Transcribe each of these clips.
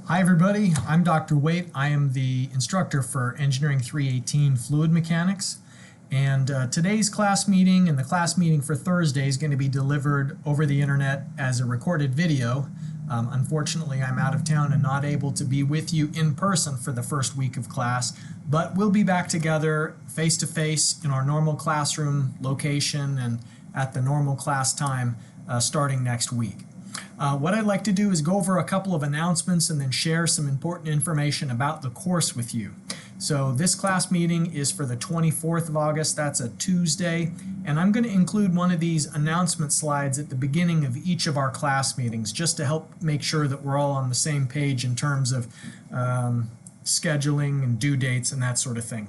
Hi everybody, I'm Dr. Waite. I am the instructor for Engineering 318 Fluid Mechanics. And today's class meeting and the class meeting for Thursday is going to be delivered over the internet as a recorded video. Unfortunately, I'm out of town and not able to be with you in person for the first week of class, but we'll be back together face to face in our normal classroom location and at the normal class time starting next week. What I'd like to do is go over a couple of announcements and then share some important information about the course with you. So this class meeting is for the 24th of August, that's a Tuesday, and I'm going to include one of these announcement slides at the beginning of each of our class meetings just to help make sure that we're all on the same page in terms of scheduling and due dates and that sort of thing.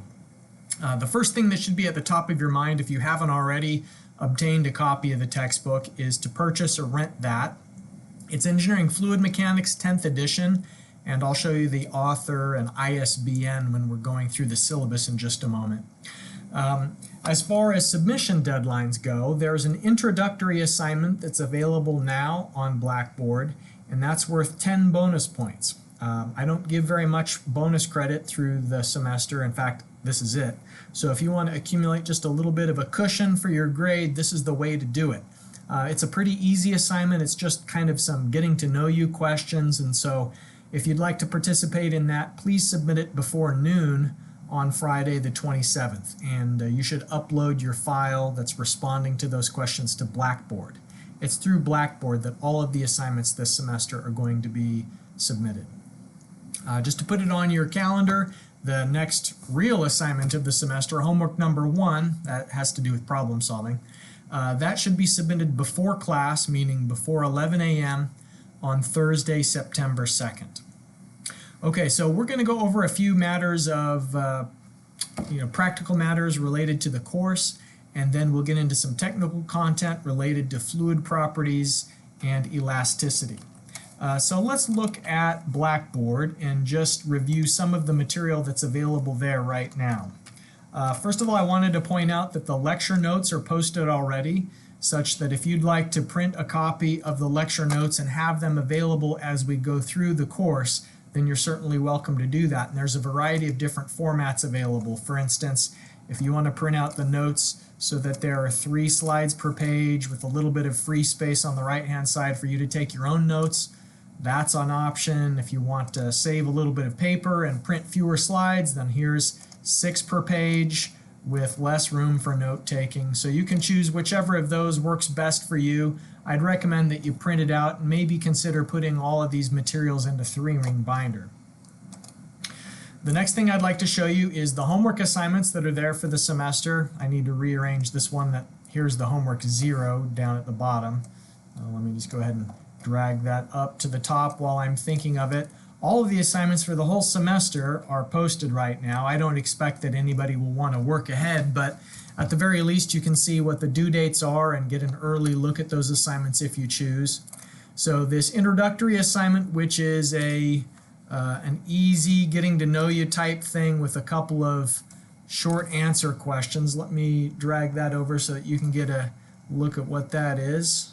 The first thing that should be at the top of your mind, if you haven't already obtained a copy of the textbook, is to purchase or rent that. It's Engineering Fluid Mechanics 10th edition, and I'll show you the author and ISBN when we're going through the syllabus in just a moment. As far as submission deadlines go, there's an introductory assignment that's available now on Blackboard, and that's worth 10 bonus points. I don't give very much bonus credit through the semester. In fact, this is it. So if you want to accumulate just a little bit of a cushion for your grade, this is the way to do it. It's a pretty easy assignment. It's just kind of some getting to know you questions, and so if you'd like to participate in that, please submit it before noon on Friday the 27th, and you should upload your file that's responding to those questions to Blackboard. It's through Blackboard that all of the assignments this semester are going to be submitted. Just to put it on your calendar, the next real assignment of the semester, homework number 1, that has to do with problem solving, that should be submitted before class, meaning before 11 a.m. on Thursday, September 2nd. Okay, so we're going to go over a few matters of practical matters related to the course, and then we'll get into some technical content related to fluid properties and elasticity. So let's look at Blackboard and just review some of the material that's available there right now. First of all, I wanted to point out that the lecture notes are posted already, such that if you'd like to print a copy of the lecture notes and have them available as we go through the course, then you're certainly welcome to do that. And there's a variety of different formats available. For instance, if you want to print out the notes so that there are 3 slides per page with a little bit of free space on the right-hand side for you to take your own notes, that's an option. If you want to save a little bit of paper and print fewer slides, then here's 6 per page with less room for note taking. So you can choose whichever of those works best for you. I'd recommend that you print it out and maybe consider putting all of these materials into 3-ring binder. The next thing I'd like to show you is the homework assignments that are there for the semester. I need to rearrange this one. Here's the homework 0 down at the bottom. Let me just go ahead and drag that up to the top while I'm thinking of it. All of the assignments for the whole semester are posted right now. I don't expect that anybody will want to work ahead, but at the very least you can see what the due dates are and get an early look at those assignments if you choose. So this introductory assignment, which is an easy getting to know you type thing with a couple of short answer questions. Let me drag that over so that you can get a look at what that is.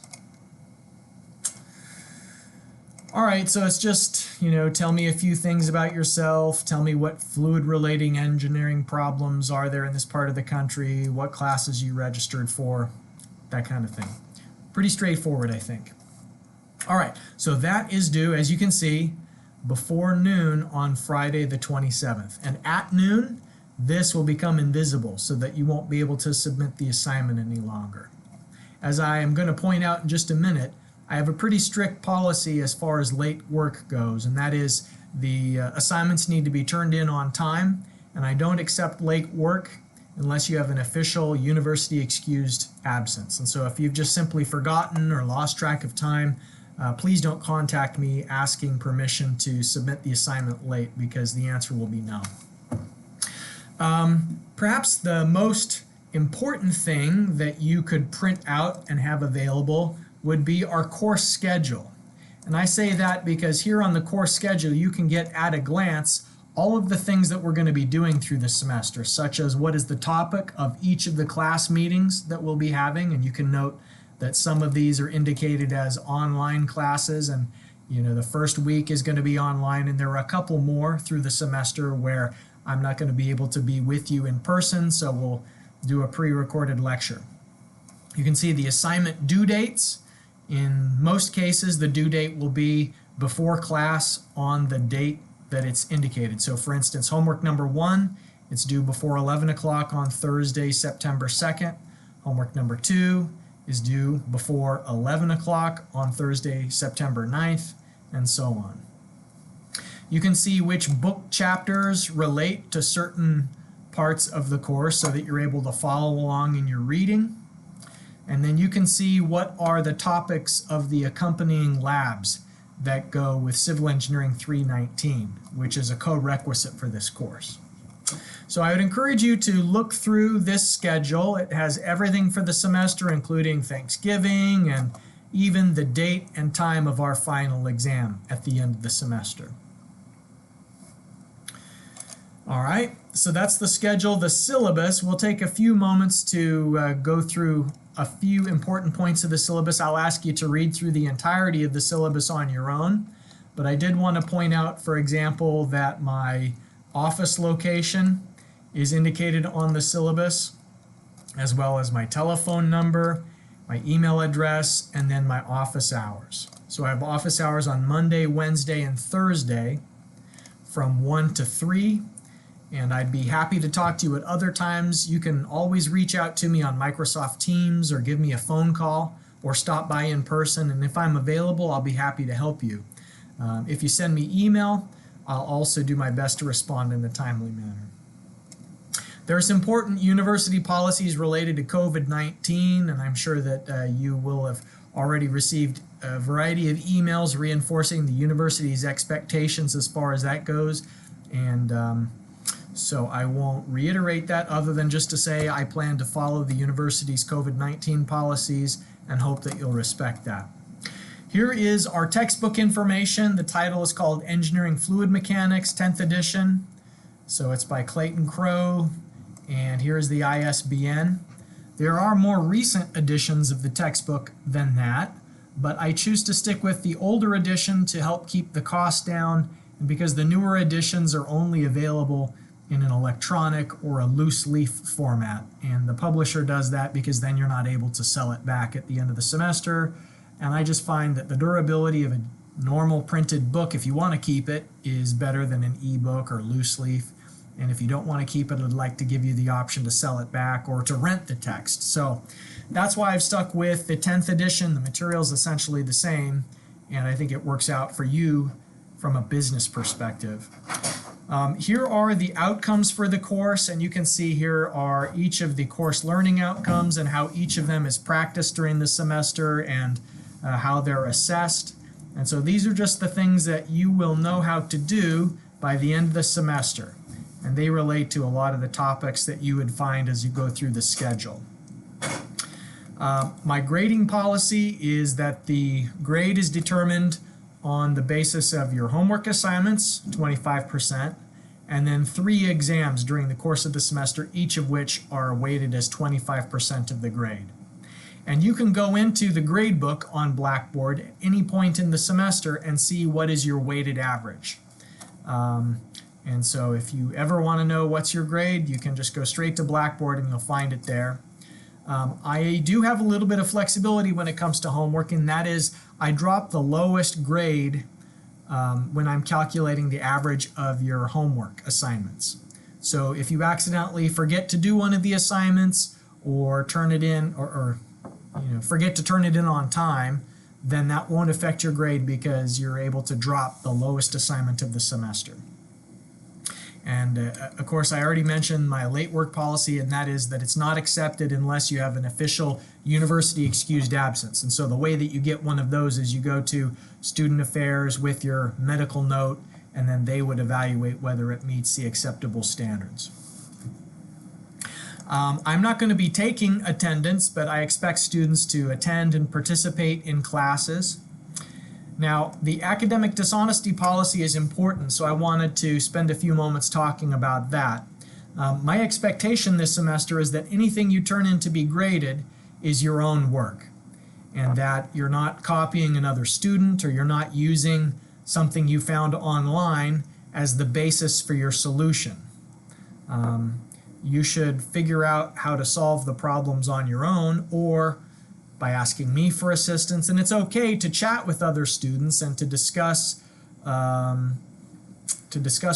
All right, so it's just, tell me a few things about yourself, tell me what fluid relating engineering problems are there in this part of the country, what classes you registered for, that kind of thing. Pretty straightforward, I think. All right, so that is due, as you can see, before noon on Friday the 27th. And at noon, this will become invisible so that you won't be able to submit the assignment any longer. As I am going to point out in just a minute, I have a pretty strict policy as far as late work goes, and that is the assignments need to be turned in on time, and I don't accept late work unless you have an official university excused absence. And so if you've just simply forgotten or lost track of time, please don't contact me asking permission to submit the assignment late, because the answer will be no. Perhaps the most important thing that you could print out and have available would be our course schedule. And I say that because here on the course schedule you can get at a glance all of the things that we're going to be doing through the semester, such as what is the topic of each of the class meetings that we'll be having, and you can note that some of these are indicated as online classes, and The first week is going to be online, and there are a couple more through the semester where I'm not going to be able to be with you in person, so we'll do a pre-recorded lecture. You can see the assignment due dates. In most cases, the due date will be before class on the date that it's indicated. So for instance, homework number 1, it's due before 11 o'clock on Thursday, September 2nd. Homework number 2 is due before 11 o'clock on Thursday, September 9th, and so on. You can see which book chapters relate to certain parts of the course so that you're able to follow along in your reading. And then you can see what are the topics of the accompanying labs that go with Civil Engineering 319, which is a co-requisite for this course. So I would encourage you to look through this schedule. It has everything for the semester, including Thanksgiving and even the date and time of our final exam at the end of the semester. All right, so that's the schedule. The syllabus, we'll take a few moments to go through a few important points of the syllabus. I'll ask you to read through the entirety of the syllabus on your own, but I did want to point out, for example, that my office location is indicated on the syllabus, as well as my telephone number, my email address, and then my office hours. So I have office hours on Monday, Wednesday, and Thursday from 1 to 3. And I'd be happy to talk to you at other times. You can always reach out to me on Microsoft Teams or give me a phone call or stop by in person. And if I'm available, I'll be happy to help you. If you send me email, I'll also do my best to respond in a timely manner. There's important university policies related to COVID-19, and I'm sure that you will have already received a variety of emails reinforcing the university's expectations as far as that goes. And so I won't reiterate that other than just to say I plan to follow the university's COVID-19 policies and hope that you'll respect that. Here is our textbook information. The title is called Engineering Fluid Mechanics, 10th edition. So it's by Clayton Crowe, and here's the ISBN. There are more recent editions of the textbook than that, but I choose to stick with the older edition to help keep the cost down, and because the newer editions are only available in an electronic or a loose leaf format, and the publisher does that because then you're not able to sell it back at the end of the semester. And I just find that the durability of a normal printed book, if you want to keep it, is better than an ebook or loose leaf. And if you don't want to keep it, I'd like to give you the option to sell it back or to rent the text. So that's why I've stuck with the 10th edition. The material is essentially the same, and I think it works out for you from a business perspective. Here are the outcomes for the course, and you can see here are each of the course learning outcomes and how each of them is practiced during the semester and how they're assessed. And so these are just the things that you will know how to do by the end of the semester, and they relate to a lot of the topics that you would find as you go through the schedule. My grading policy is that the grade is determined on the basis of your homework assignments, 25%, and then 3 exams during the course of the semester, each of which are weighted as 25% of the grade. And you can go into the grade book on Blackboard at any point in the semester and see what is your weighted average. And so if you ever want to know what's your grade, you can just go straight to Blackboard and you'll find it there. I do have a little bit of flexibility when it comes to homework, and that is I drop the lowest grade when I'm calculating the average of your homework assignments. So if you accidentally forget to do one of the assignments or turn it in or forget to turn it in on time, then that won't affect your grade because you're able to drop the lowest assignment of the semester. And of course, I already mentioned my late work policy, and that is that it's not accepted unless you have an official university excused absence. And so the way that you get one of those is you go to Student Affairs with your medical note, and then they would evaluate whether it meets the acceptable standards. I'm not going to be taking attendance, but I expect students to attend and participate in classes. Now, the academic dishonesty policy is important, so I wanted to spend a few moments talking about that. My expectation this semester is that anything you turn in to be graded is your own work. and that you're not copying another student or you're not using something you found online as the basis for your solution. You should figure out how to solve the problems on your own or by asking me for assistance. And it's okay to chat with other students and to discuss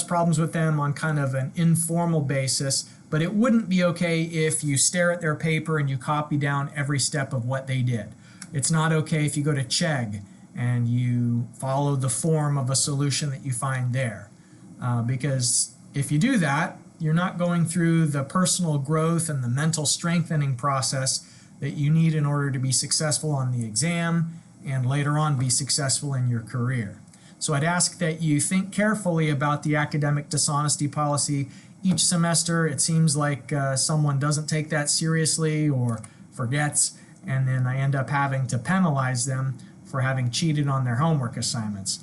problems with them on kind of an informal basis, but it wouldn't be okay if you stare at their paper and you copy down every step of what they did. It's not okay if you go to Chegg and you follow the form of a solution that you find there. Because if you do that, you're not going through the personal growth and the mental strengthening process that you need in order to be successful on the exam and later on be successful in your career. So I'd ask that you think carefully about the academic dishonesty policy each semester. It seems like someone doesn't take that seriously or forgets, and then I end up having to penalize them for having cheated on their homework assignments.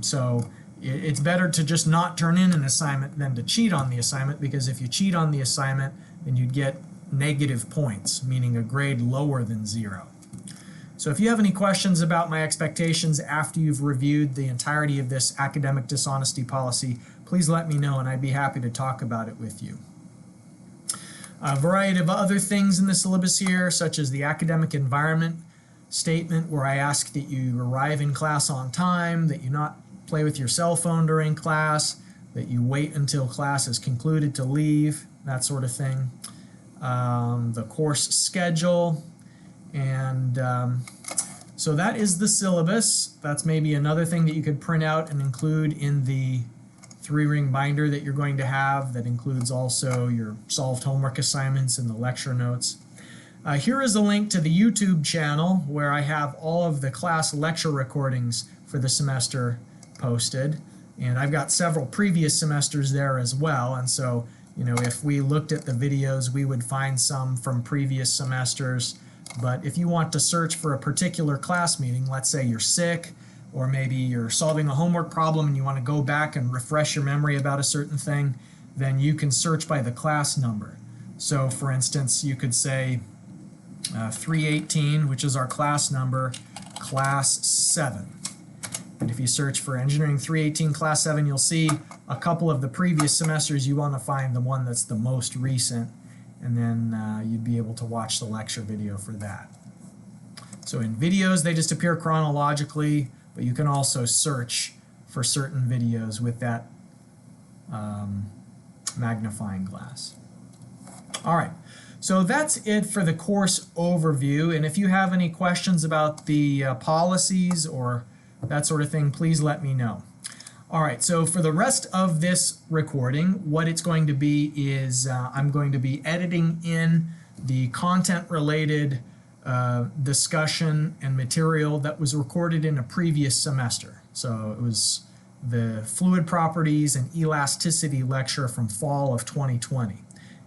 So it's better to just not turn in an assignment than to cheat on the assignment, because if you cheat on the assignment, then you'd get negative points, meaning a grade lower than 0. So if you have any questions about my expectations after you've reviewed the entirety of this academic dishonesty policy, please let me know and I'd be happy to talk about it with you. A variety of other things in the syllabus here, such as the academic environment statement, where I ask that you arrive in class on time, that you not play with your cell phone during class, that you wait until class is concluded to leave, that sort of thing. The course schedule, and so that is the syllabus. That's maybe another thing that you could print out and include in the 3-ring binder that you're going to have, that includes also your solved homework assignments and the lecture notes. Here is a link to the YouTube channel where I have all of the class lecture recordings for the semester posted, and I've got several previous semesters there as well, and so if we looked at the videos we would find some from previous semesters. But if you want to search for a particular class meeting, let's say you're sick or maybe you're solving a homework problem and you want to go back and refresh your memory about a certain thing, then you can search by the class number. So for instance, you could say 318, which is our class number, class 7. And if you search for engineering 318 class 7, you'll see a couple of the previous semesters. You want to find the one that's the most recent, and then you'd be able to watch the lecture video for that. So in videos, they just appear chronologically, but you can also search for certain videos with that magnifying glass. All right, so that's it for the course overview, and if you have any questions about the policies or that sort of thing, please let me know. All right, so for the rest of this recording, what it's going to be is I'm going to be editing in the content-related discussion and material that was recorded in a previous semester. So it was the fluid properties and elasticity lecture from fall of 2020.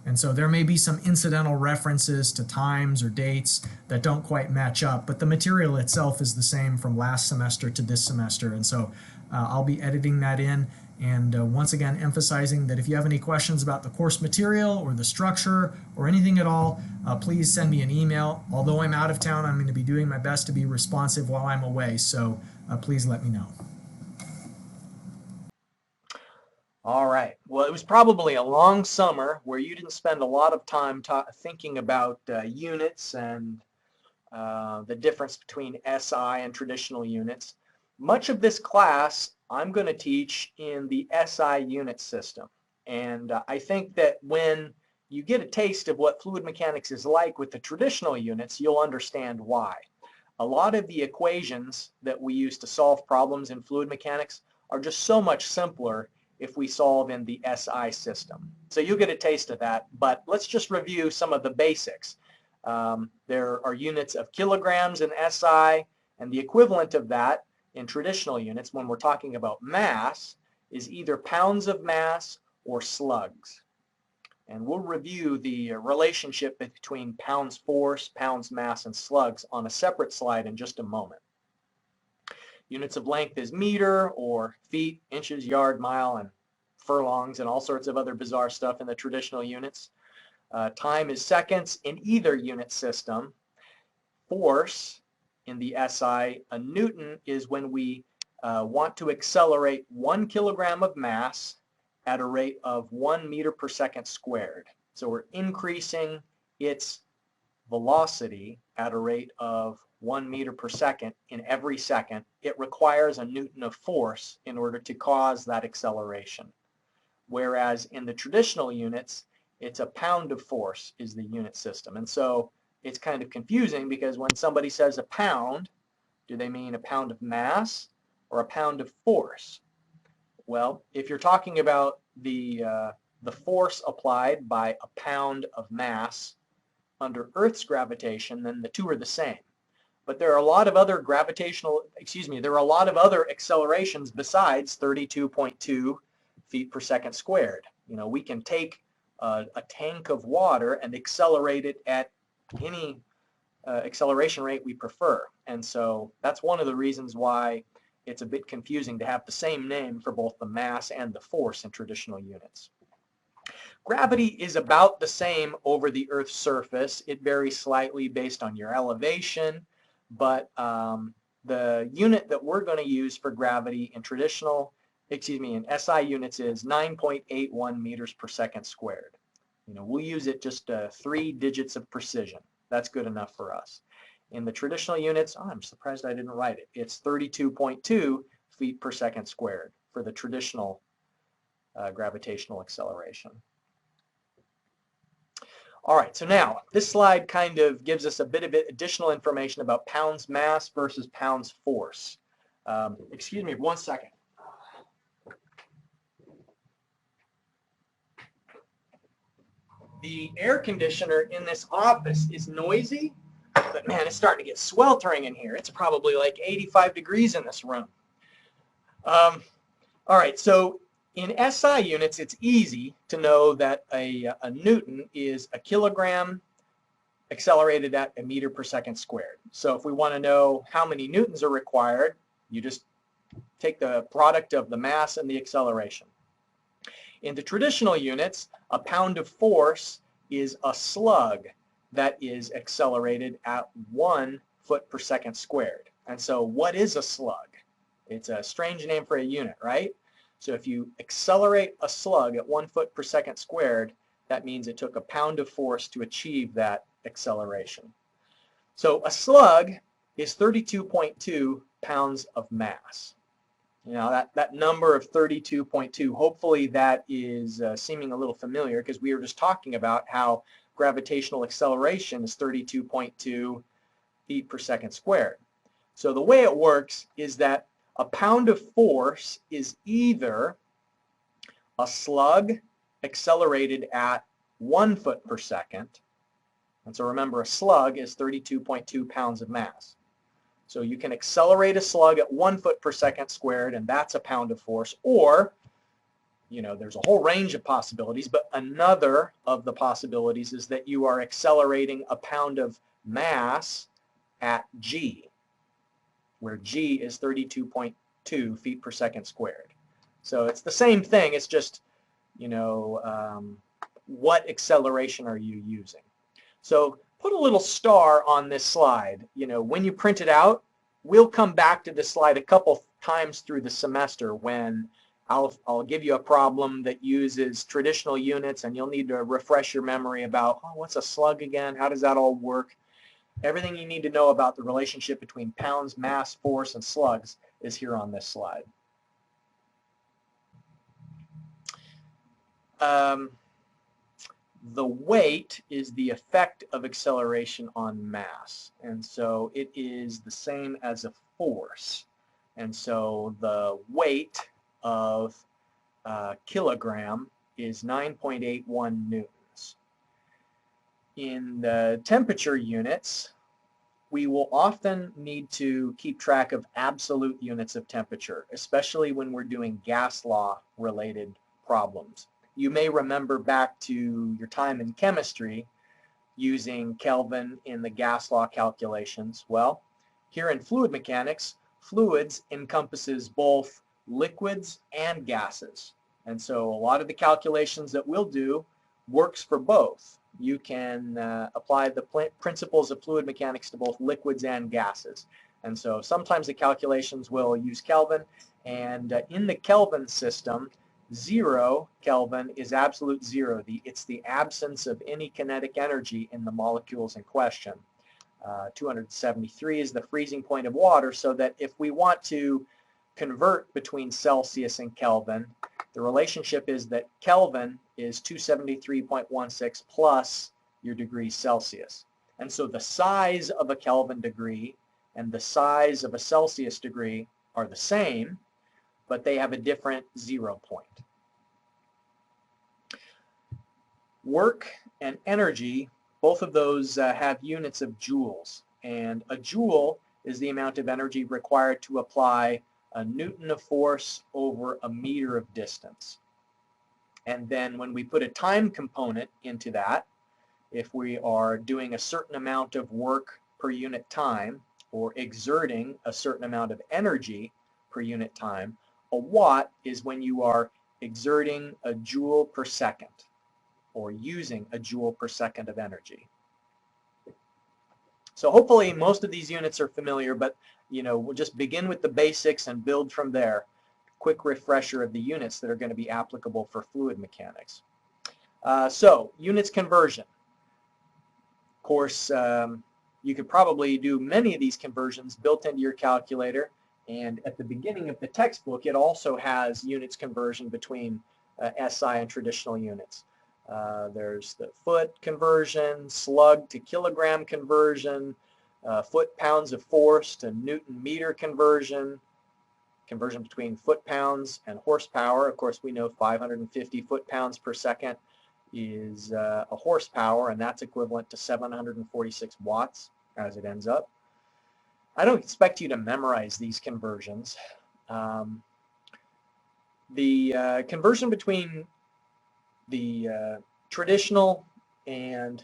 And so there may be some incidental references to times or dates that don't quite match up, but the material itself is the same from last semester to this semester. And so I'll be editing that in, and once again emphasizing that if you have any questions about the course material or the structure or anything at all, please send me an email. Although I'm out of town, I'm going to be doing my best to be responsive while I'm away, so please let me know. All right. Well, it was probably a long summer where you didn't spend a lot of time thinking about units and the difference between SI and traditional units. Much of this class I'm going to teach in the SI unit system. And I think that when you get a taste of what fluid mechanics is like with the traditional units, you'll understand why. A lot of the equations that we use to solve problems in fluid mechanics are just so much simpler if we solve in the SI system. So you'll get a taste of that, but let's just review some of the basics. There are units of kilograms in SI, and the equivalent of that in traditional units when we're talking about mass is either pounds of mass or slugs. And we'll review the relationship between pounds force, pounds mass, and slugs on a separate slide in just a moment. Units of length is meter or feet, inches, yard, mile, and furlongs, and all sorts of other bizarre stuff in the traditional units. Time is seconds in either unit system. Force in the SI. A newton is when we want to accelerate 1 kilogram of mass at a rate of 1 meter per second squared. So we're increasing its velocity at a rate of 1 meter per second in every second. It requires a newton of force in order to cause that acceleration. Whereas in the traditional units, it's a pound of force is the unit system. And so it's kind of confusing because when somebody says a pound, do they mean a pound of mass or a pound of force? Well, if you're talking about the force applied by a pound of mass under Earth's gravitation, then the two are the same. But there are a lot of other there are a lot of other accelerations besides 32.2 feet per second squared. You know, we can take a tank of water and accelerate it at any acceleration rate we prefer. And so that's one of the reasons why it's a bit confusing to have the same name for both the mass and the force in traditional units. Gravity is about the same over the Earth's surface. It varies slightly based on your elevation, but the unit that we're going to use for gravity in in SI units is 9.81 meters per second squared. You know, we'll use it just 3 digits of precision. That's good enough for us. In the traditional units, I'm surprised I didn't write it. It's 32.2 feet per second squared for the traditional gravitational acceleration. All right, so now this slide kind of gives us a bit of additional information about pounds mass versus pounds force. Excuse me 1 second. The air conditioner in this office is noisy, but man, it's starting to get sweltering in here. It's probably like 85 degrees in this room. All right, so in SI units, it's easy to know that a newton is a kilogram accelerated at a meter per second squared. So if we want to know how many newtons are required, you just take the product of the mass and the acceleration. In the traditional units, a pound of force is a slug that is accelerated at 1 foot per second squared. And so what is a slug? It's a strange name for a unit, right? So if you accelerate a slug at 1 foot per second squared, that means it took a pound of force to achieve that acceleration. So a slug is 32.2 pounds of mass. You know, that number of 32.2, hopefully that is seeming a little familiar because we were just talking about how gravitational acceleration is 32.2 feet per second squared. So the way it works is that a pound of force is either a slug accelerated at 1 foot per second, and so remember a slug is 32.2 pounds of mass. So you can accelerate a slug at 1 foot per second squared, and that's a pound of force. Or, you know, there's a whole range of possibilities, but another of the possibilities is that you are accelerating a pound of mass at g, where g is 32.2 feet per second squared. So it's the same thing. It's just, you know, what acceleration are you using? So put a little star on this slide. You know, when you print it out, we'll come back to this slide a couple times through the semester when I'll give you a problem that uses traditional units and you'll need to refresh your memory about, oh, what's a slug again? How does that all work? Everything you need to know about the relationship between pounds, mass, force, and slugs is here on this slide. The weight is the effect of acceleration on mass, and so it is the same as a force. And so the weight of a kilogram is 9.81 newtons. In the temperature units, we will often need to keep track of absolute units of temperature, especially when we're doing gas law related problems. You may remember back to your time in chemistry using Kelvin in the gas law calculations. Well, here in fluid mechanics, fluids encompasses both liquids and gases. And so a lot of the calculations that we'll do works for both. you can apply the principles of fluid mechanics to both liquids and gases. And so sometimes the calculations will use Kelvin, and in the Kelvin system, 0 Kelvin is absolute zero. It's the absence of any kinetic energy in the molecules in question. 273 is the freezing point of water, so that if we want to convert between Celsius and Kelvin, the relationship is that Kelvin is 273.16 plus your degrees Celsius. And so the size of a Kelvin degree and the size of a Celsius degree are the same, but they have a different 0 point. Work and energy, both of those have units of joules. And a joule is the amount of energy required to apply a Newton of force over a meter of distance. And then when we put a time component into that, if we are doing a certain amount of work per unit time or exerting a certain amount of energy per unit time, a watt is when you are exerting a joule per second or using a joule per second of energy. So hopefully most of these units are familiar, but we'll just begin with the basics and build from there. Quick refresher of the units that are going to be applicable for fluid mechanics. So units conversion. Of course, you could probably do many of these conversions built into your calculator, and at the beginning of the textbook it also has units conversion between SI and traditional units. There's the foot conversion, slug to kilogram conversion, foot-pounds of force to Newton-meter conversion, conversion between foot-pounds and horsepower. Of course, we know 550 foot-pounds per second is a horsepower, and that's equivalent to 746 watts as it ends up. I don't expect you to memorize these conversions. The conversion between the traditional and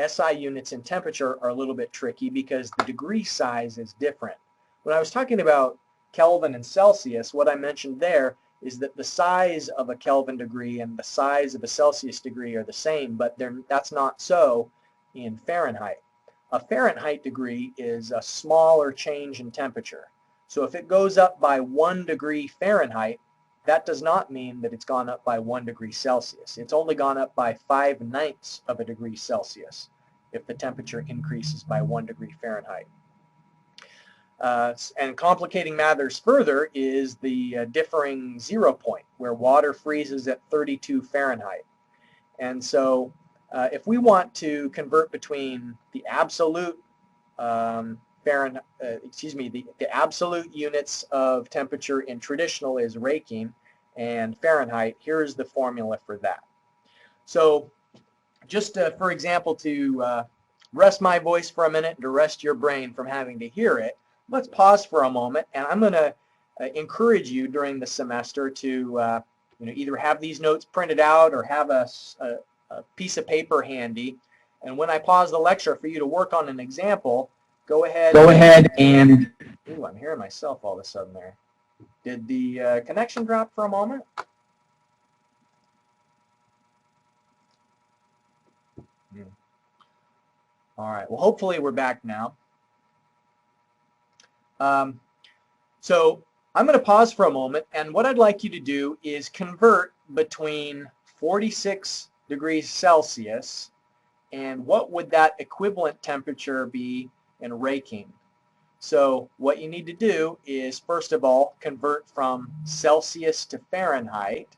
SI units in temperature are a little bit tricky because the degree size is different. When I was talking about Kelvin and Celsius, what I mentioned there is that the size of a Kelvin degree and the size of a Celsius degree are the same, but that's not so in Fahrenheit. A Fahrenheit degree is a smaller change in temperature. So if it goes up by 1 degree Fahrenheit, that does not mean that it's gone up by 1 degree Celsius. It's only gone up by 5/9 of a degree Celsius if the temperature increases by 1 degree Fahrenheit. And complicating matters further is the differing 0 point, where water freezes at 32 Fahrenheit. And so if we want to convert between the absolute the absolute units of temperature in traditional is raking, and Fahrenheit, here's the formula for that. So just for example, to rest my voice for a minute and to rest your brain from having to hear it, let's pause for a moment, and I'm going to encourage you during the semester to either have these notes printed out or have a piece of paper handy, and when I pause the lecture for you to work on an example, go ahead and ooh, I'm hearing myself all of a sudden there. Did the connection drop for a moment? All right, well, hopefully we're back now. So I'm going to pause for a moment, and what I'd like you to do is convert between 46 degrees Celsius and what would that equivalent temperature be in raking. So what you need to do is, first of all, convert from Celsius to Fahrenheit,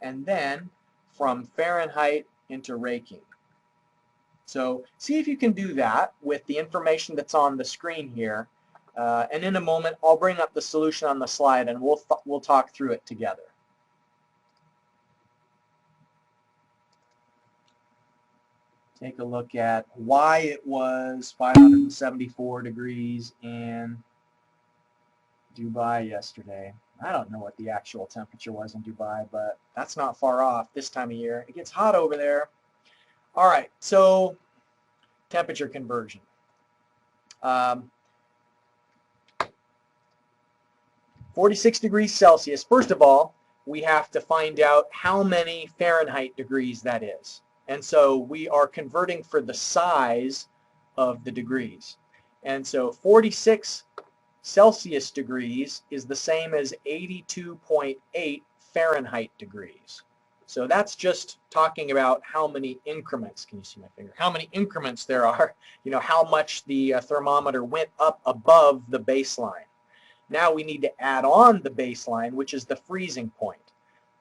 and then from Fahrenheit into raking. So see if you can do that with the information that's on the screen here. And in a moment, I'll bring up the solution on the slide, and we'll talk through it together. Take a look at why it was 574 degrees in Dubai yesterday. I don't know what the actual temperature was in Dubai, but that's not far off this time of year. It gets hot over there. All right, so temperature conversion. 46 degrees Celsius. First of all, we have to find out how many Fahrenheit degrees that is. And so we are converting for the size of the degrees. And so 46 Celsius degrees is the same as 82.8 Fahrenheit degrees. So that's just talking about how many increments, can you see my finger? How many increments there are, how much the thermometer went up above the baseline. Now we need to add on the baseline, which is the freezing point.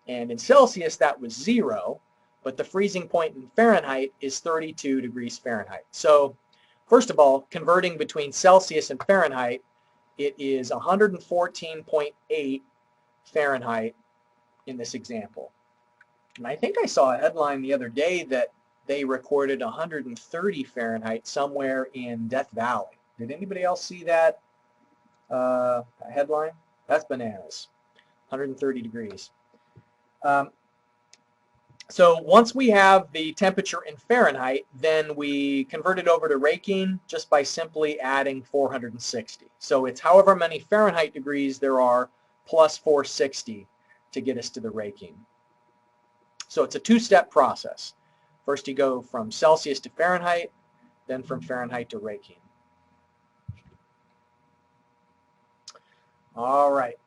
And in Celsius, that was 0, but the freezing point in Fahrenheit is 32 degrees Fahrenheit. So first of all, converting between Celsius and Fahrenheit, it is 114.8 Fahrenheit in this example. And I think I saw a headline the other day that they recorded 130 Fahrenheit somewhere in Death Valley. Did anybody else see that headline? That's bananas. 130 degrees. So once we have the temperature in Fahrenheit, then we convert it over to raking just by simply adding 460. So it's however many Fahrenheit degrees there are plus 460 to get us to the raking. So it's a two-step process. First you go from Celsius to Fahrenheit, then from Fahrenheit to raking. All right.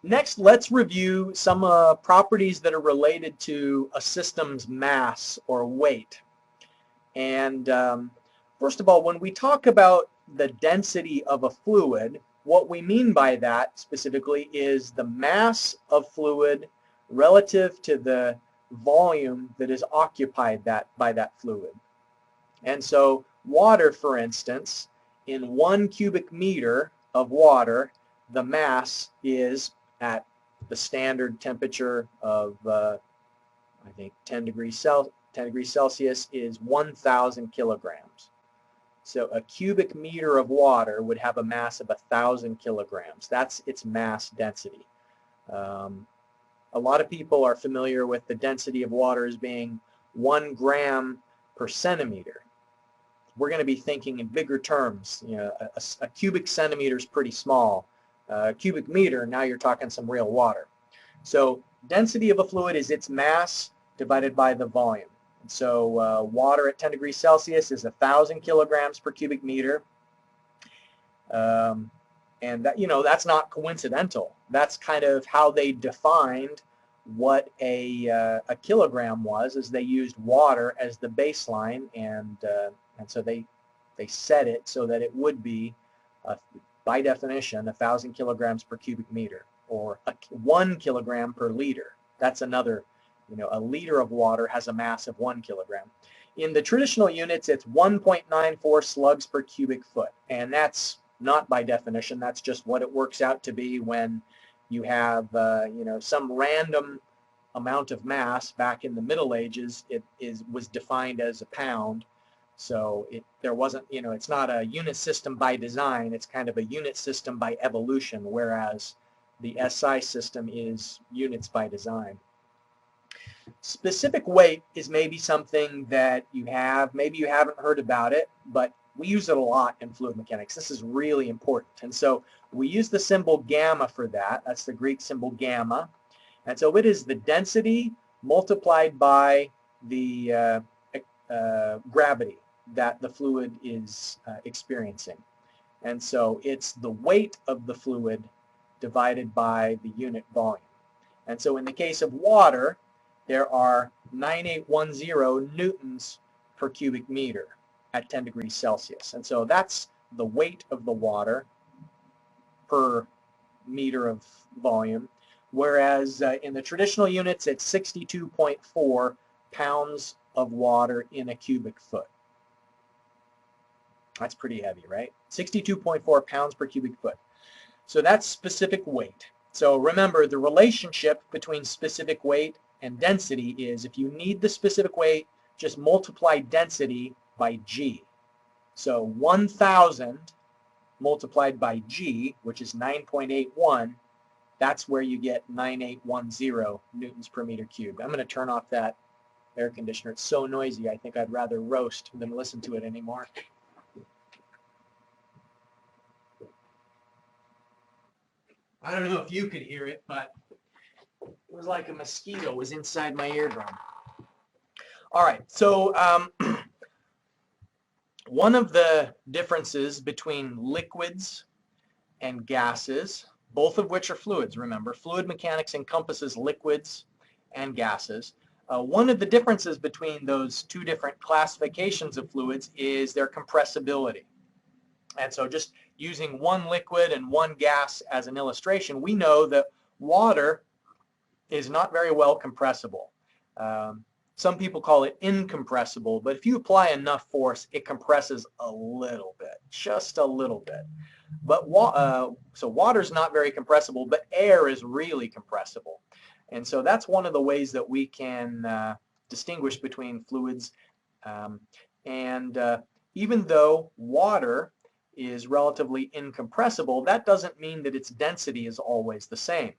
Next, let's review some properties that are related to a system's mass or weight. And first of all, when we talk about the density of a fluid, what we mean by that specifically is the mass of fluid relative to the volume that is occupied by that fluid. And so water, for instance, in 1 cubic meter of water, the mass is at the standard temperature of, I think, 10 degrees Celsius is 1,000 kilograms. So a cubic meter of water would have a mass of 1,000 kilograms. That's its mass density. A lot of people are familiar with the density of water as being 1 gram per centimeter. We're going to be thinking in bigger terms. A cubic centimeter is pretty small. A cubic meter, now you're talking some real water. So density of a fluid is its mass divided by the volume. And so water at 10 degrees Celsius is 1,000 kilograms per cubic meter. And that, that's not coincidental. That's kind of how they defined what a kilogram was, as they used water as the baseline, and so they set it so that it would be, by definition, 1,000 kilograms per cubic meter, or 1 kilogram per liter. That's another, a liter of water has a mass of 1 kilogram. In the traditional units, it's 1.94 slugs per cubic foot, and that's not by definition. That's just what it works out to be when you have, some random amount of mass. Back in the Middle Ages, it was defined as a pound. So there wasn't, it's not a unit system by design. It's kind of a unit system by evolution, whereas the SI system is units by design. Specific weight is maybe something that maybe you haven't heard about it, but we use it a lot in fluid mechanics. This is really important. And so we use the symbol gamma for that. That's the Greek symbol gamma. And so it is the density multiplied by the gravity that the fluid is experiencing. And so it's the weight of the fluid divided by the unit volume. And so in the case of water, there are 9810 newtons per cubic meter at 10 degrees Celsius. And so that's the weight of the water per meter of volume, whereas in the traditional units, it's 62.4 pounds of water in a cubic foot. That's pretty heavy, right? 62.4 pounds per cubic foot. So that's specific weight. So remember, the relationship between specific weight and density is, if you need the specific weight, just multiply density by G. So 1,000 multiplied by G, which is 9.81, that's where you get 9810 newtons per meter cubed. I'm going to turn off that air conditioner. It's so noisy, I think I'd rather roast than listen to it anymore. I don't know if you could hear it, but it was like a mosquito was inside my eardrum. All right, so one of the differences between liquids and gases, both of which are fluids, remember, fluid mechanics encompasses liquids and gases. One of the differences between those two different classifications of fluids is their compressibility. And so just using one liquid and one gas as an illustration, we know that water is not very well compressible. Some people call it incompressible, but if you apply enough force, it compresses a little bit, just a little bit. But so water is not very compressible, but air is really compressible. And so that's one of the ways that we can distinguish between fluids. Even though water is relatively incompressible, that doesn't mean that its density is always the same,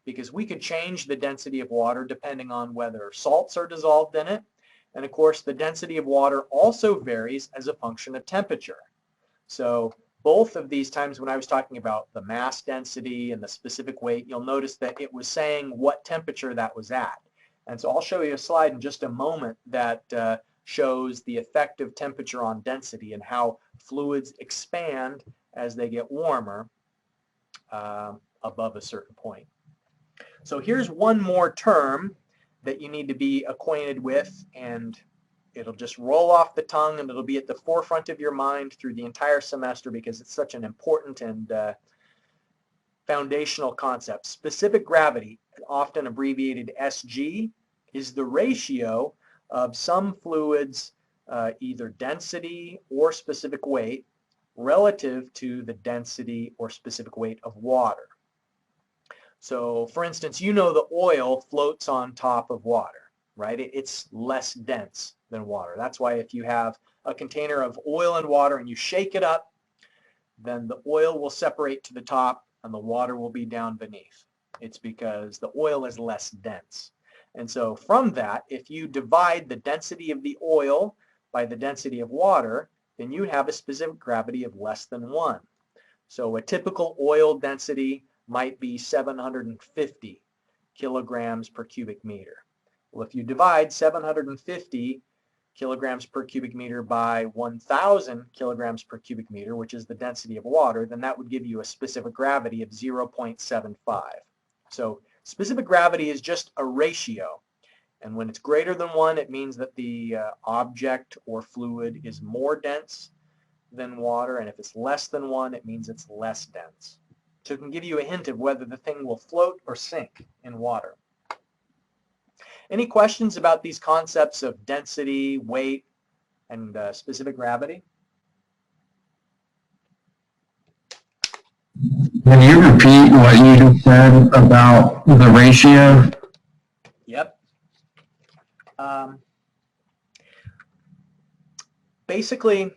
because we could change the density of water depending on whether salts are dissolved in it. And of course, the density of water also varies as a function of temperature. So both of these times when I was talking about the mass density and the specific weight, you'll notice that it was saying what temperature that was at. And so I'll show you a slide in just a moment that shows the effective temperature on density and how fluids expand as they get warmer above a certain point. So here's one more term that you need to be acquainted with, and it'll just roll off the tongue and it'll be at the forefront of your mind through the entire semester because it's such an important and foundational concept. Specific gravity, often abbreviated SG, is the ratio of some fluids, either density or specific weight, relative to the density or specific weight of water. So, for instance, you know the oil floats on top of water, right? It's less dense than water. That's why if you have a container of oil and water and you shake it up, then the oil will separate to the top and the water will be down beneath. It's because the oil is less dense. And so from that, if you divide the density of the oil by the density of water, then you have a specific gravity of less than 1. So a typical oil density might be 750 kilograms per cubic meter. Well, if you divide 750 kilograms per cubic meter by 1,000 kilograms per cubic meter, which is the density of water, then that would give you a specific gravity of 0.75. So specific gravity is just a ratio. And when it's greater than 1, it means that the object or fluid is more dense than water. And if it's less than 1, it means it's less dense. So it can give you a hint of whether the thing will float or sink in water. Any questions about these concepts of density, weight, and specific gravity? Can you repeat what you just said about the ratio? Yep. Basically,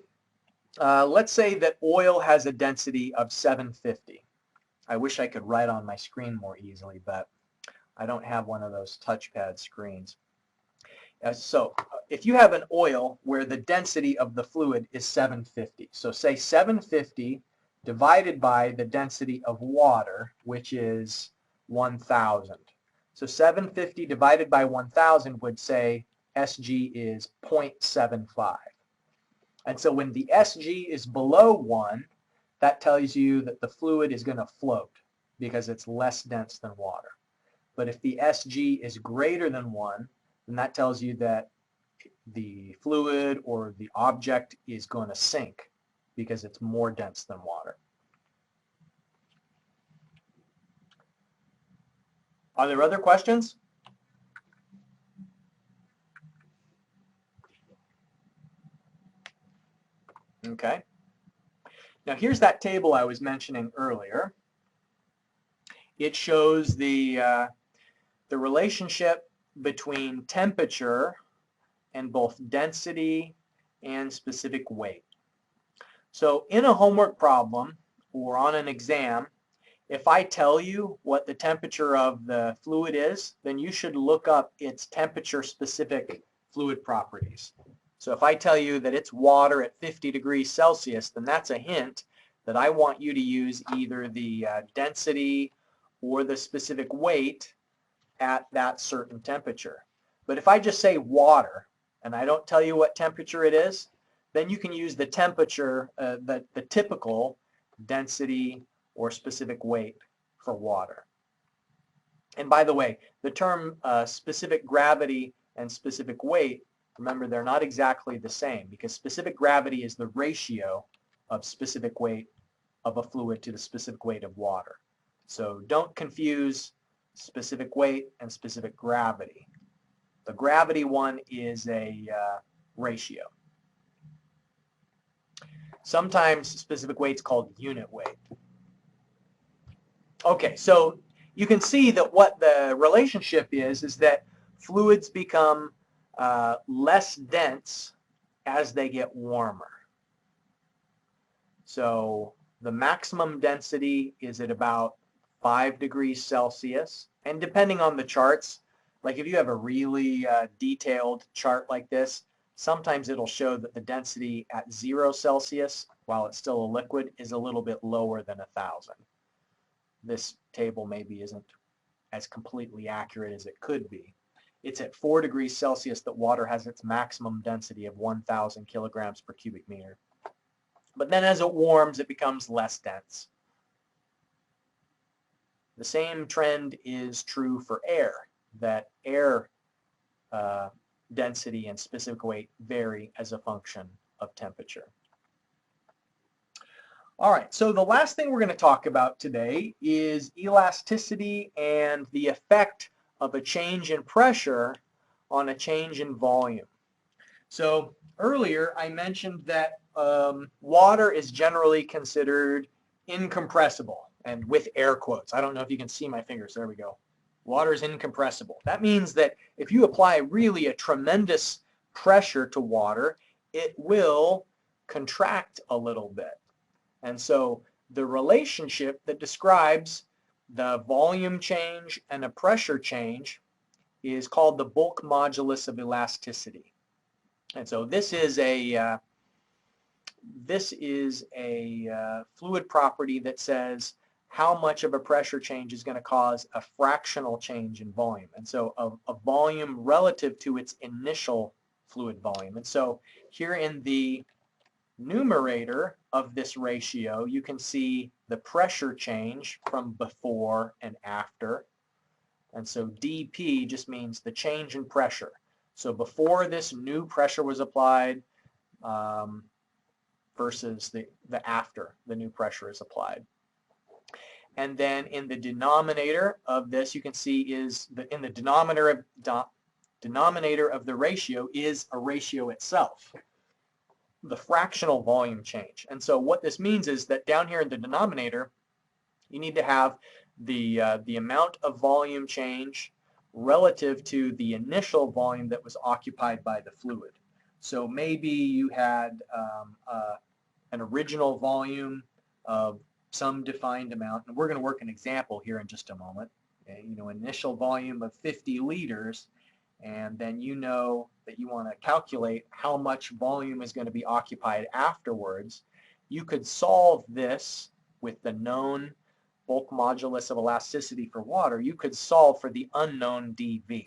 let's say that oil has a density of 750. I wish I could write on my screen more easily, but I don't have one of those touchpad screens. So if you have an oil where the density of the fluid is 750, so say 750 divided by the density of water, which is 1,000. So 750 divided by 1,000 would say SG is 0.75. And so when the SG is below 1, that tells you that the fluid is going to float because it's less dense than water. But if the SG is greater than 1, then that tells you that the fluid or the object is going to sink because it's more dense than water. Are there other questions? Okay. Now here's that table I was mentioning earlier. It shows the relationship between temperature and both density and specific weight. So in a homework problem or on an exam, if I tell you what the temperature of the fluid is, then you should look up its temperature-specific fluid properties. So if I tell you that it's water at 50 degrees Celsius, then that's a hint that I want you to use either the density or the specific weight at that certain temperature. But if I just say water and I don't tell you what temperature it is, then you can use the temperature, the typical density or specific weight for water. And by the way, the term specific gravity and specific weight, remember, they're not exactly the same, because specific gravity is the ratio of specific weight of a fluid to the specific weight of water. So don't confuse specific weight and specific gravity. The gravity one is a ratio. Sometimes specific weight's called unit weight. Okay, so you can see that what the relationship is that fluids become less dense as they get warmer. So the maximum density is at about 5 degrees Celsius. And depending on the charts, like if you have a really detailed chart like this, sometimes it'll show that the density at 0 Celsius, while it's still a liquid, is a little bit lower than 1,000. This table maybe isn't as completely accurate as it could be. It's at 4 degrees Celsius that water has its maximum density of 1,000 kilograms per cubic meter. But then as it warms, it becomes less dense. The same trend is true for air, that air density and specific weight vary as a function of temperature. All right, so the last thing we're going to talk about today is elasticity and the effect of a change in pressure on a change in volume. So earlier I mentioned that water is generally considered incompressible, and with air quotes. I don't know if you can see my fingers. There we go. Water is incompressible. That means that if you apply really a tremendous pressure to water, it will contract a little bit. And so the relationship that describes the volume change and a pressure change is called the bulk modulus of elasticity. And so this is a fluid property that says how much of a pressure change is going to cause a fractional change in volume. And so a volume relative to its initial fluid volume. And so here in the numerator of this ratio, you can see the pressure change from before and after. And so dP just means the change in pressure. So before this new pressure was applied versus the after the new pressure is applied. And then in the denominator of this, you can see is in the denominator of the ratio is a ratio itself, the fractional volume change. And so what this means is that down here in the denominator, you need to have the amount of volume change relative to the initial volume that was occupied by the fluid. So maybe you had an original volume of some defined amount, and we're going to work an example here in just a moment. Initial volume of 50 liters, and then you know that you want to calculate how much volume is going to be occupied afterwards. You could solve this with the known bulk modulus of elasticity for water. You could solve for the unknown dV.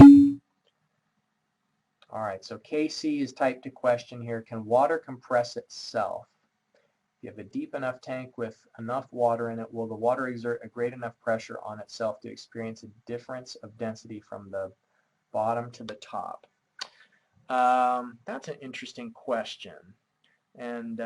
All right, so KC is typed a question here. Can water compress itself? If you have a deep enough tank with enough water in it, will the water exert a great enough pressure on itself to experience a difference of density from the bottom to the top? That's an interesting question. And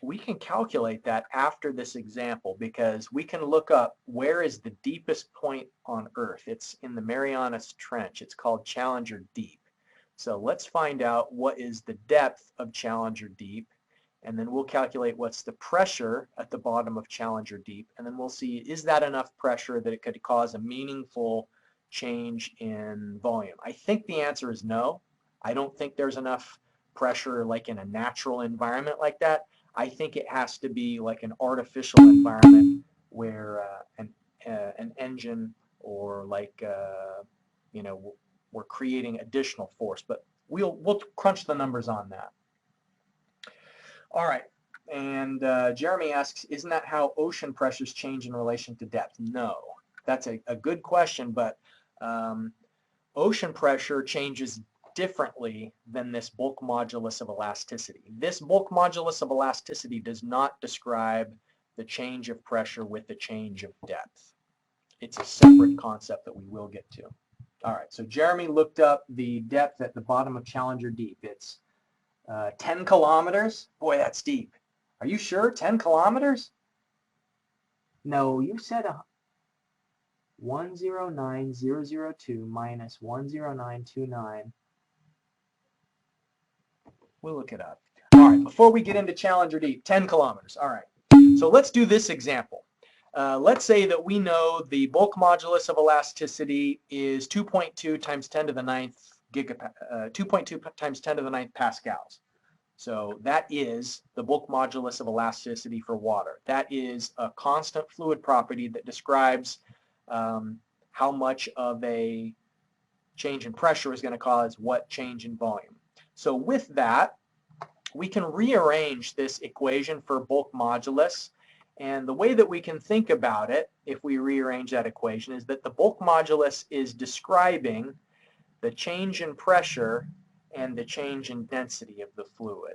we can calculate that after this example, because we can look up where is the deepest point on Earth. It's in the Marianas Trench. It's called Challenger Deep. So let's find out what is the depth of Challenger Deep, and then we'll calculate what's the pressure at the bottom of Challenger Deep, and then we'll see, is that enough pressure that it could cause a meaningful change in volume? I think the answer is no. I don't think there's enough pressure like in a natural environment like that. I think it has to be like an artificial environment where an engine or like we're creating additional force, but we'll crunch the numbers on that. All right, and Jeremy asks, isn't that how ocean pressures change in relation to depth? No, that's a good question, but ocean pressure changes differently than this bulk modulus of elasticity. This bulk modulus of elasticity does not describe the change of pressure with the change of depth. It's a separate concept that we will get to. All right, so Jeremy looked up the depth at the bottom of Challenger Deep. It's 10 kilometers. Boy, that's deep. Are you sure? 10 kilometers? No, you said 109,002 minus 10929. We'll look it up. All right, before we get into Challenger Deep, 10 kilometers. All right, so let's do this example. Let's say that we know the bulk modulus of elasticity is 2.2 times 10 to the 9th 2.2 times 10 to the 9th pascals. So that is the bulk modulus of elasticity for water. That is a constant fluid property that describes how much of a change in pressure is going to cause what change in volume. So with that, we can rearrange this equation for bulk modulus. And the way that we can think about it, if we rearrange that equation, is that the bulk modulus is describing the change in pressure and the change in density of the fluid.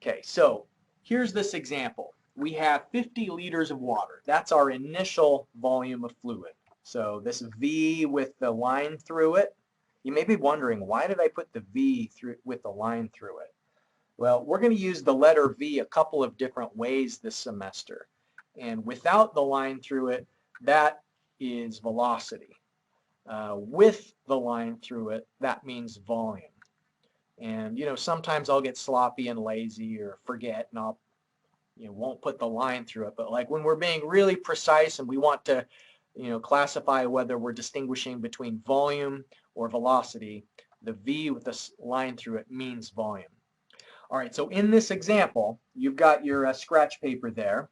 Okay, so here's this example. We have 50 liters of water. That's our initial volume of fluid. So this V with the line through it, you may be wondering, why did I put the V through with the line through it? Well, we're going to use the letter V a couple of different ways this semester. And without the line through it, that is velocity. With the line through it, that means volume. And, sometimes I'll get sloppy and lazy or forget, and I'll, won't put the line through it. But like when we're being really precise and we want to, classify whether we're distinguishing between volume or velocity, the V with the line through it means volume. All right, so in this example, you've got your scratch paper there.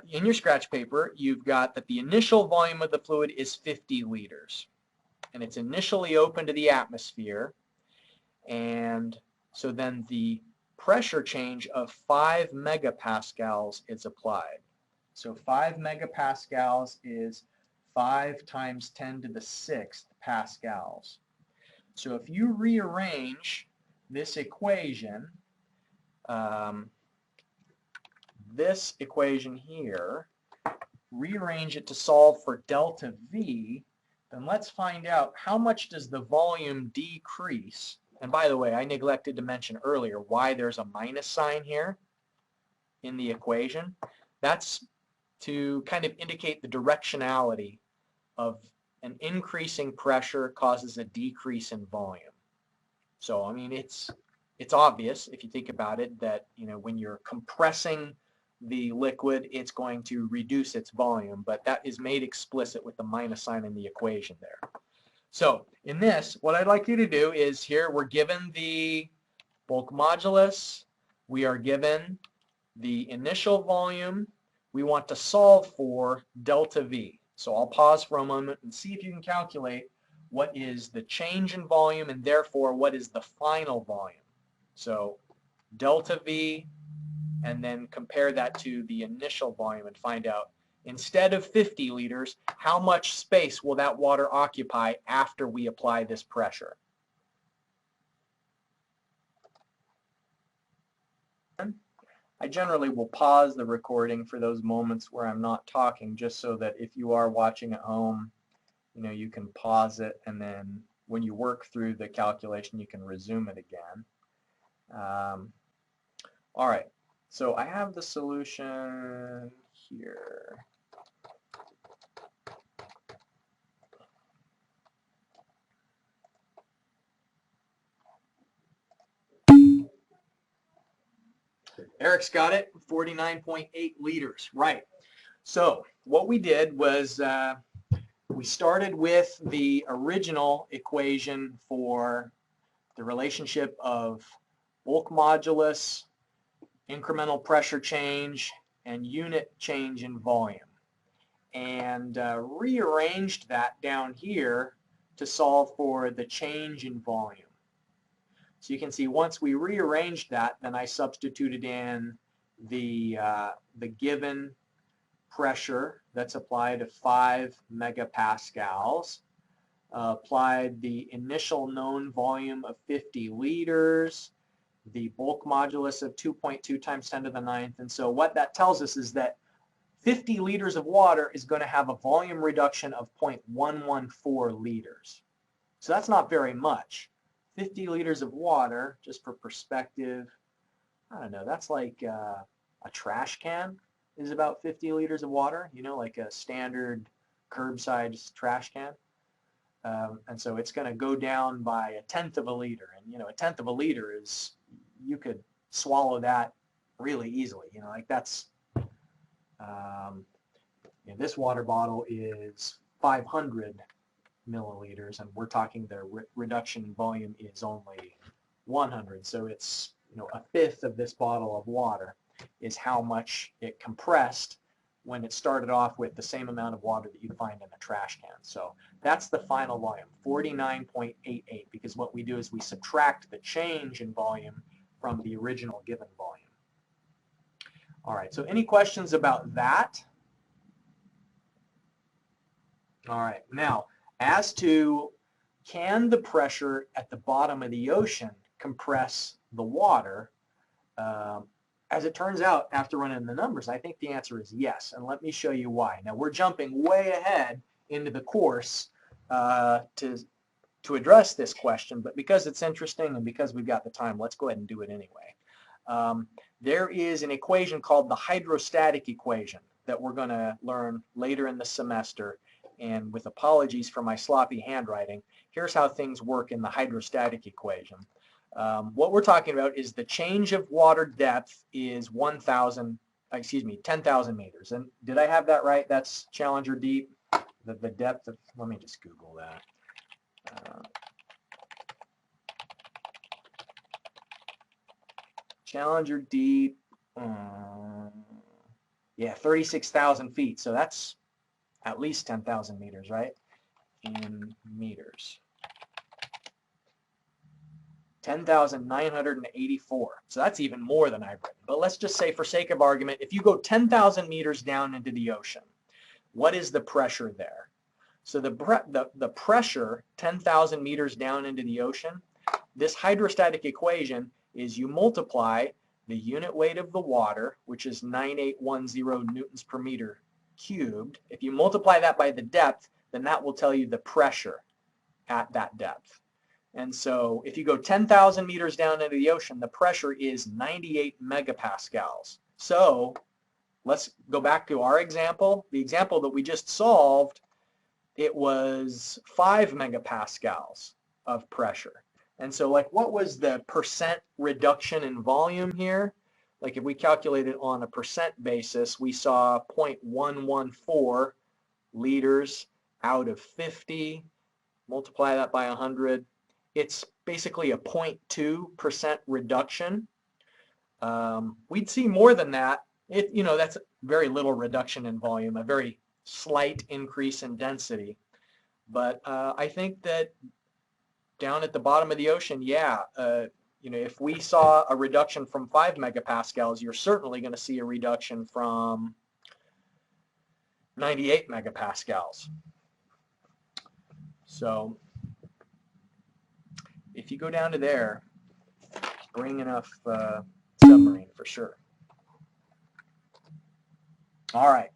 In your scratch paper, you've got that the initial volume of the fluid is 50 liters. And it's initially open to the atmosphere. And so then the pressure change of 5 megapascals is applied. So 5 megapascals is 5 times 10 to the 6th pascals. So if you rearrange this equation, here, rearrange it to solve for delta V, then let's find out how much does the volume decrease. And by the way, I neglected to mention earlier why there's a minus sign here in the equation. That's to kind of indicate the directionality of an increasing pressure causes a decrease in volume. So, I mean, it's obvious if you think about it that, when you're compressing the liquid, it's going to reduce its volume, but that is made explicit with the minus sign in the equation there. So in this, what I'd like you to do is here we're given the bulk modulus, we are given the initial volume, we want to solve for delta V. So I'll pause for a moment and see if you can calculate what is the change in volume and therefore what is the final volume. So delta V, and then compare that to the initial volume and find out, instead of 50 liters, how much space will that water occupy after we apply this pressure? I generally will pause the recording for those moments where I'm not talking, just so that if you are watching at home, you can pause it, and then when you work through the calculation, you can resume it again. All right, so I have the solution here. Eric's got it, 49.8 liters, right. So what we did was we started with the original equation for the relationship of bulk modulus, incremental pressure change, and unit change in volume, and rearranged that down here to solve for the change in volume. So you can see once we rearranged that, then I substituted in the given pressure that's applied of 5 megapascals, applied the initial known volume of 50 liters, the bulk modulus of 2.2 times 10 to the 9th. And so what that tells us is that 50 liters of water is going to have a volume reduction of 0.114 liters. So that's not very much. 50 liters of water, just for perspective, I don't know, that's like a trash can is about 50 liters of water, you know, like a standard curbside trash can. And so it's going to go down by 1/10 of a liter. And, you know, 1/10 of a liter is, you could swallow that really easily. You know, like that's, this water bottle is 500 milliliters, and we're talking the reduction in volume is only 100. So it's, you know, 1/5 of this bottle of water is how much it compressed when it started off with the same amount of water that you'd find in a trash can. So that's the final volume, 49.88, because what we do is we subtract the change in volume from the original given volume. All right, so any questions about that? All right, now as to, can the pressure at the bottom of the ocean compress the water? As it turns out, after running the numbers, I think the answer is yes, and let me show you why. Now we're jumping way ahead into the course to address this question, but because it's interesting and because we've got the time, let's go ahead and do it anyway. There is an equation called the hydrostatic equation that we're going to learn later in the semester, and with apologies for my sloppy handwriting, here's how things work in the hydrostatic equation. What we're talking about is the change of water depth is 10,000 meters. And did I have that right? That's Challenger deep, the depth of, let me just Google that. Challenger deep, yeah, 36,000 feet. So that's at least 10,000 meters, right? In meters. 10,984. So that's even more than I've written. But let's just say, for sake of argument, if you go 10,000 meters down into the ocean, what is the pressure there? So the pressure 10,000 meters down into the ocean, this hydrostatic equation is you multiply the unit weight of the water, which is 9810 newtons per meter cubed. If you multiply that by the depth, then that will tell you the pressure at that depth. And so if you go 10,000 meters down into the ocean, the pressure is 98 megapascals. So let's go back to our example. The example that we just solved, it was 5 megapascals of pressure. And so, like, what was the percent reduction in volume here? Like, if we calculate it on a percent basis, we saw 0.114 liters out of 50. Multiply that by 100. It's basically a 0.2% reduction. We'd see more than that. That's very little reduction in volume, a very slight increase in density. But I think that down at the bottom of the ocean, yeah, if we saw a reduction from 5 megapascals, you're certainly going to see a reduction from 98 megapascals. So if you go down to there, bring enough submarine for sure. All right.